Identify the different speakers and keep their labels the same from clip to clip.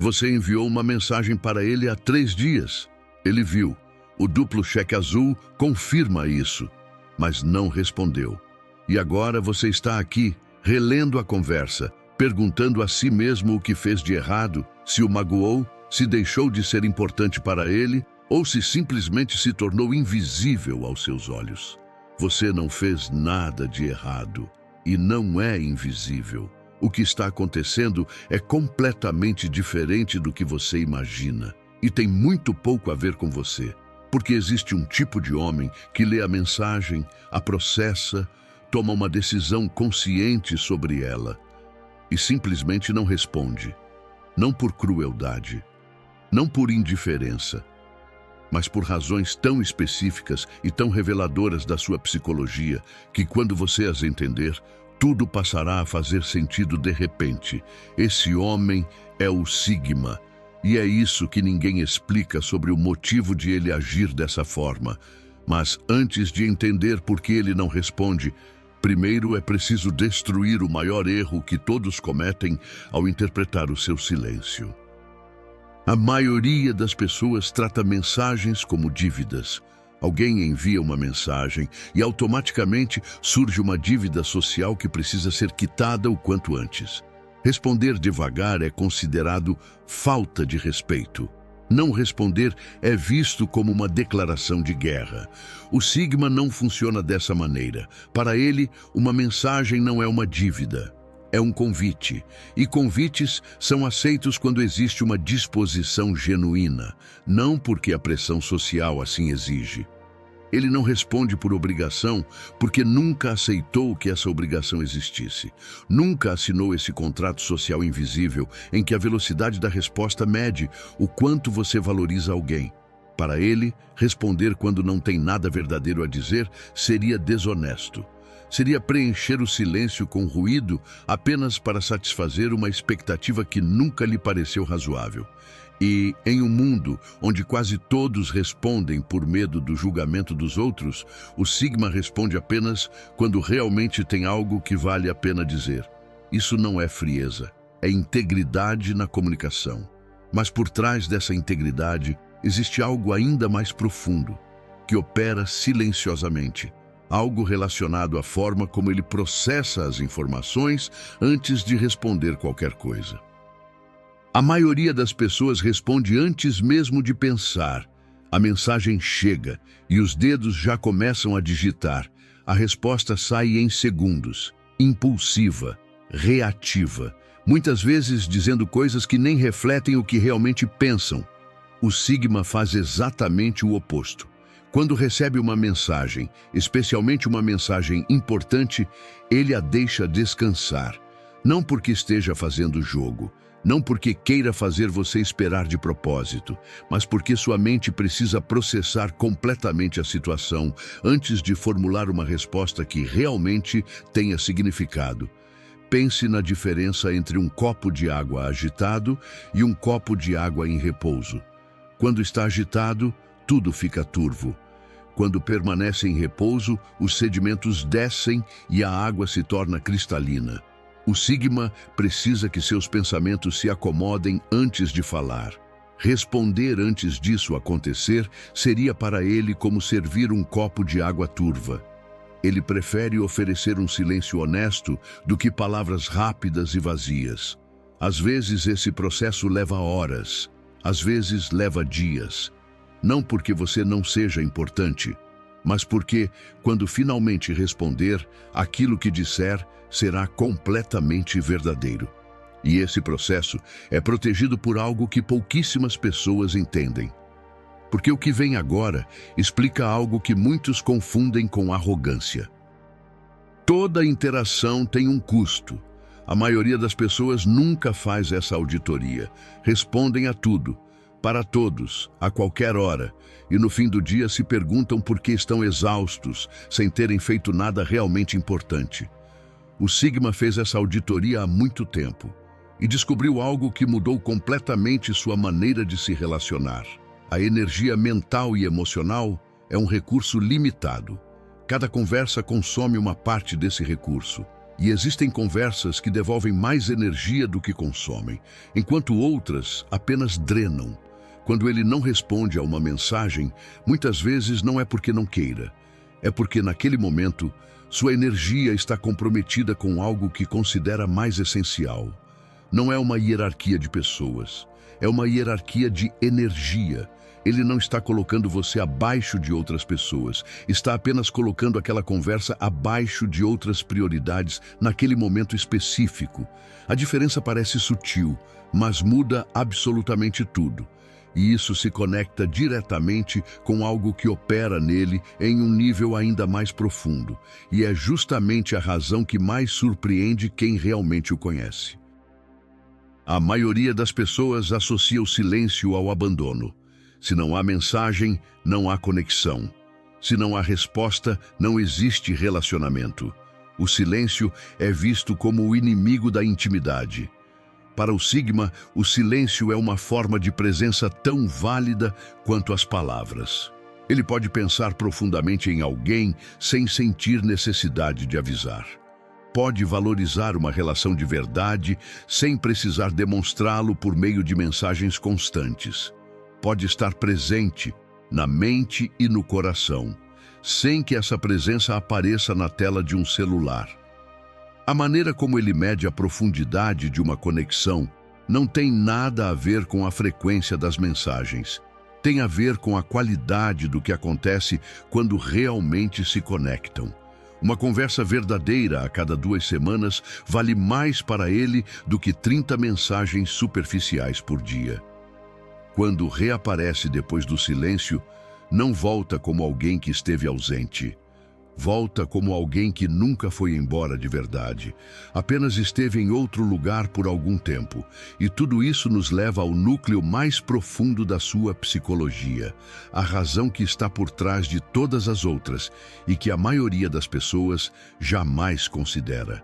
Speaker 1: Você enviou uma mensagem para ele há 3 dias. Ele viu. O duplo cheque azul confirma isso, mas não respondeu. E agora você está aqui, relendo a conversa, perguntando a si mesmo o que fez de errado, se o magoou, se deixou de ser importante para ele, ou se simplesmente se tornou invisível aos seus olhos. Você não fez nada de errado e não é invisível. O que está acontecendo é completamente diferente do que você imagina e tem muito pouco a ver com você, porque existe um tipo de homem que lê a mensagem, a processa, toma uma decisão consciente sobre ela e simplesmente não responde, não por crueldade, não por indiferença, mas por razões tão específicas e tão reveladoras da sua psicologia que, quando você as entender, tudo passará a fazer sentido de repente. Esse homem é o Sigma, e é isso que ninguém explica sobre o motivo de ele agir dessa forma. Mas antes de entender por que ele não responde, primeiro é preciso destruir o maior erro que todos cometem ao interpretar o seu silêncio. A maioria das pessoas trata mensagens como dívidas. Alguém envia uma mensagem e automaticamente surge uma dívida social que precisa ser quitada o quanto antes. Responder devagar é considerado falta de respeito. Não responder é visto como uma declaração de guerra. O Sigma não funciona dessa maneira. Para ele, uma mensagem não é uma dívida. É um convite, e convites são aceitos quando existe uma disposição genuína, não porque a pressão social assim exige. Ele não responde por obrigação, porque nunca aceitou que essa obrigação existisse. Nunca assinou esse contrato social invisível em que a velocidade da resposta mede o quanto você valoriza alguém. Para ele, responder quando não tem nada verdadeiro a dizer seria desonesto. Seria preencher o silêncio com ruído apenas para satisfazer uma expectativa que nunca lhe pareceu razoável. E, em um mundo onde quase todos respondem por medo do julgamento dos outros, o Sigma responde apenas quando realmente tem algo que vale a pena dizer. Isso não é frieza, é integridade na comunicação. Mas por trás dessa integridade existe algo ainda mais profundo, que opera silenciosamente. Algo relacionado à forma como ele processa as informações antes de responder qualquer coisa. A maioria das pessoas responde antes mesmo de pensar. A mensagem chega e os dedos já começam a digitar. A resposta sai em segundos, impulsiva, reativa, muitas vezes dizendo coisas que nem refletem o que realmente pensam. O Sigma faz exatamente o oposto. Quando recebe uma mensagem, especialmente uma mensagem importante, ele a deixa descansar. Não porque esteja fazendo jogo, não porque queira fazer você esperar de propósito, mas porque sua mente precisa processar completamente a situação antes de formular uma resposta que realmente tenha significado. Pense na diferença entre um copo de água agitado e um copo de água em repouso. Quando está agitado, tudo fica turvo. Quando permanece em repouso, os sedimentos descem e a água se torna cristalina. O Sigma precisa que seus pensamentos se acomodem antes de falar. Responder antes disso acontecer seria para ele como servir um copo de água turva. Ele prefere oferecer um silêncio honesto do que palavras rápidas e vazias. Às vezes esse processo leva horas, às vezes leva dias. Não porque você não seja importante, mas porque, quando finalmente responder, aquilo que disser será completamente verdadeiro. E esse processo é protegido por algo que pouquíssimas pessoas entendem. Porque o que vem agora explica algo que muitos confundem com arrogância. Toda interação tem um custo. A maioria das pessoas nunca faz essa auditoria. Respondem a tudo, para todos, a qualquer hora, e no fim do dia se perguntam por que estão exaustos, sem terem feito nada realmente importante. O Sigma fez essa auditoria há muito tempo e descobriu algo que mudou completamente sua maneira de se relacionar. A energia mental e emocional é um recurso limitado. Cada conversa consome uma parte desse recurso, E existem conversas que devolvem mais energia do que consomem, enquanto outras apenas drenam. Quando ele não responde a uma mensagem, muitas vezes não é porque não queira. É porque, naquele momento, sua energia está comprometida com algo que considera mais essencial. Não é uma hierarquia de pessoas, é uma hierarquia de energia. Ele não está colocando você abaixo de outras pessoas, está apenas colocando aquela conversa abaixo de outras prioridades naquele momento específico. A diferença parece sutil, mas muda absolutamente tudo. E isso se conecta diretamente com algo que opera nele em um nível ainda mais profundo. E é justamente a razão que mais surpreende quem realmente o conhece. A maioria das pessoas associa o silêncio ao abandono. Se não há mensagem, não há conexão. Se não há resposta, não existe relacionamento. O silêncio é visto como o inimigo da intimidade. Para o Sigma, o silêncio é uma forma de presença tão válida quanto as palavras. Ele pode pensar profundamente em alguém sem sentir necessidade de avisar. Pode valorizar uma relação de verdade sem precisar demonstrá-lo por meio de mensagens constantes. Pode estar presente na mente e no coração, sem que essa presença apareça na tela de um celular. A maneira como ele mede a profundidade de uma conexão não tem nada a ver com a frequência das mensagens. Tem a ver com a qualidade do que acontece quando realmente se conectam. Uma conversa verdadeira a cada 2 semanas vale mais para ele do que 30 mensagens superficiais por dia. Quando reaparece depois do silêncio, não volta como alguém que esteve ausente. Volta como alguém que nunca foi embora de verdade, apenas esteve em outro lugar por algum tempo. E tudo isso nos leva ao núcleo mais profundo da sua psicologia, a razão que está por trás de todas as outras e que a maioria das pessoas jamais considera.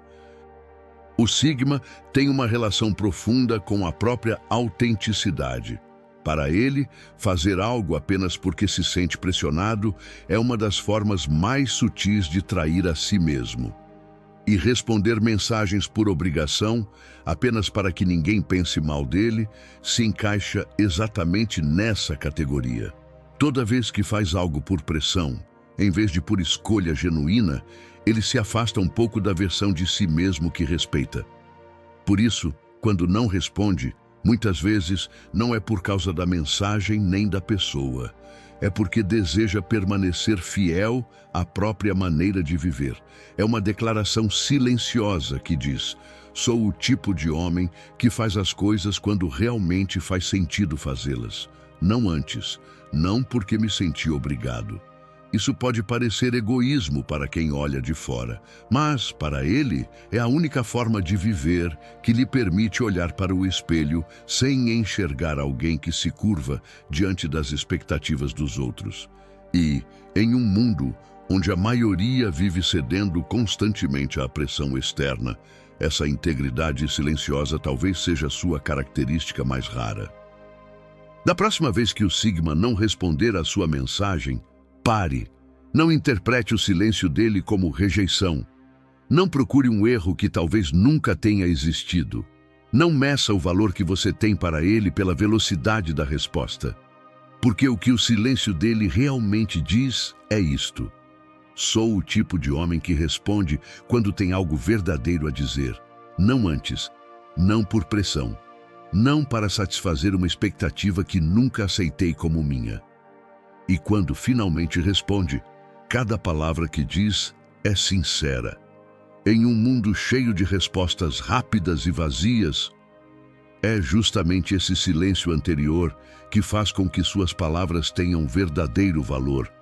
Speaker 1: O Sigma tem uma relação profunda com a própria autenticidade. Para ele, fazer algo apenas porque se sente pressionado é uma das formas mais sutis de trair a si mesmo. E responder mensagens por obrigação, apenas para que ninguém pense mal dele, se encaixa exatamente nessa categoria. Toda vez que faz algo por pressão, em vez de por escolha genuína, ele se afasta um pouco da versão de si mesmo que respeita. Por isso, quando não responde, muitas vezes não é por causa da mensagem nem da pessoa. É porque deseja permanecer fiel à própria maneira de viver. É uma declaração silenciosa que diz: sou o tipo de homem que faz as coisas quando realmente faz sentido fazê-las. Não antes, não porque me senti obrigado. Isso pode parecer egoísmo para quem olha de fora, mas, para ele, é a única forma de viver que lhe permite olhar para o espelho sem enxergar alguém que se curva diante das expectativas dos outros. E, em um mundo onde a maioria vive cedendo constantemente à pressão externa, essa integridade silenciosa talvez seja sua característica mais rara. Da próxima vez que o Sigma não responder à sua mensagem, pare. Não interprete o silêncio dele como rejeição. Não procure um erro que talvez nunca tenha existido. Não meça o valor que você tem para ele pela velocidade da resposta. Porque o que o silêncio dele realmente diz é isto: sou o tipo de homem que responde quando tem algo verdadeiro a dizer. Não antes, não por pressão, não para satisfazer uma expectativa que nunca aceitei como minha. E quando finalmente responde, cada palavra que diz é sincera. Em um mundo cheio de respostas rápidas e vazias, é justamente esse silêncio anterior que faz com que suas palavras tenham verdadeiro valor.